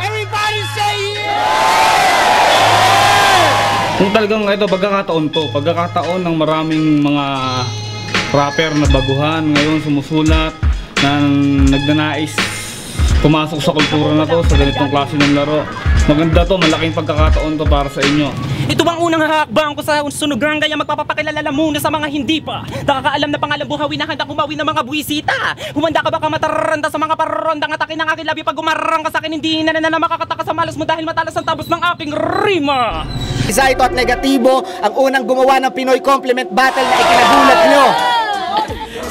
Everybody say yeah! Kung talagang ito, pagkakataon ng maraming mga rapper na baguhan ngayon sumusulat na nagnanais pumasok sa kultura na to, sa ganitong klase ng laro. Maganda to, malaking pagkakataon to para sa inyo. Ito ang unang hakbang ko sa sunugan, kaya magpapakilala muna sa mga hindi pa nakakaalam na pangalan buhawi na handa kumawi ng mga buwisita. Humanda ka baka mataranta sa mga parondang atake ng aking labi pag umarang ka sa akin, hindi na makakataka sa malas mo dahil matalas ang tabos ng aking rima. Isa ito at negatibo, ang unang gumawa ng Pinoy Compliment Battle na ikinagulat nyo.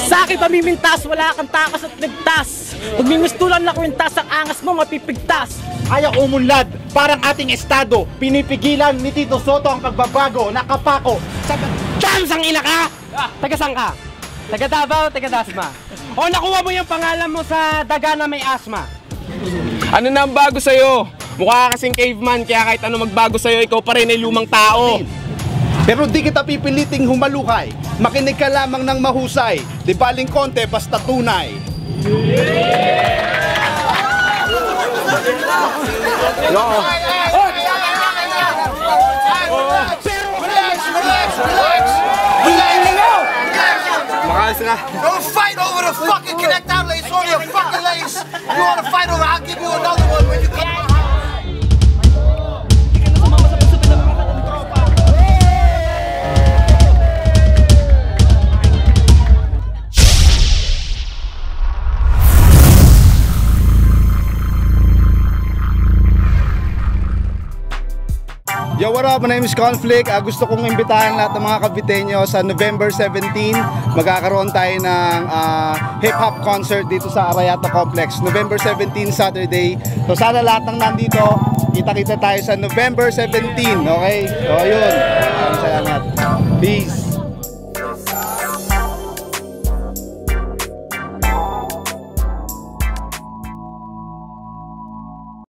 Sa akin pamimintas, wala kang takas at ligtas. Huwag mimistulan na kwintas, ang angas mo mapipigtas. Ayaw umunlad, parang ating estado. Pinipigilan ni Tito Soto ang pagbabago. Nakapako sa chance ang ina ka! Taga saan ka? Taga Davao, taga Dasma. O nakuha mo yung pangalan mo sa daga na may asma. Ano na ang bago sa'yo? Mukha ka kasing caveman, kaya kahit ano magbago sa'yo, ikaw pa rin ay lumang tao. Pero di kita pipiliting humalukay. Makinig ka lamang ng mahusay. Di baling konte, basta tunay. Don't fight over the fucking connect out lace on your fucking lace. You want to fight over, I'll give you another one when you come out. Yo, what up? My name is Conflict. Gusto kong imbitahan lahat ng mga Caviteño sa November 17. Magkakaroon tayo ng hip-hop concert dito sa Arayata Complex. November 17, Saturday. So sana lahat ng nandito, kita-kita tayo sa November 17. Okay? So yun. Salamat. Peace.